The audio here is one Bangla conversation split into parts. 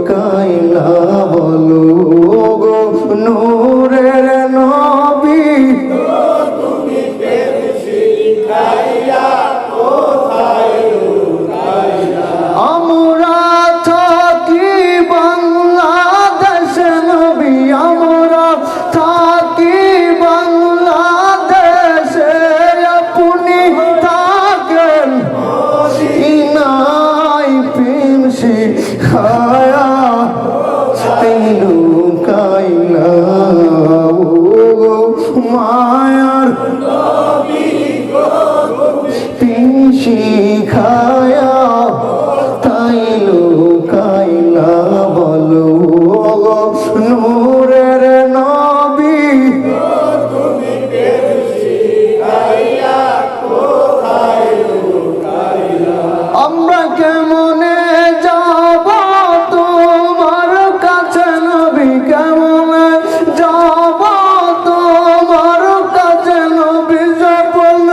কাইলা বলো গো নূরের নবী তুমি প্রেম শিখাইয়া কোথায় লুকাইলা আমরা থাকি বাংলাদেশ নবী আমরা থাকি বাংলাদেশে আপনি থাকেন ইনাই প্রেম শিখায়া লুকাইলা মায়ার প্রেম শিখায়া তাই লুকাইলা বলো নূরের নবী তুমি প্রেম শিখাইয়া কোথায় লুকাইলা আমরা কেমনে যাব তোমার কাছে নবী কেমনে যাব তোমার কাছে নবী যখন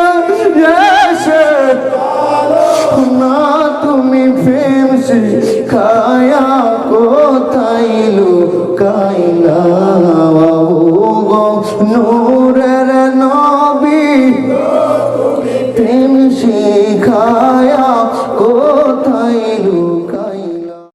এসে না তুমি প্রেম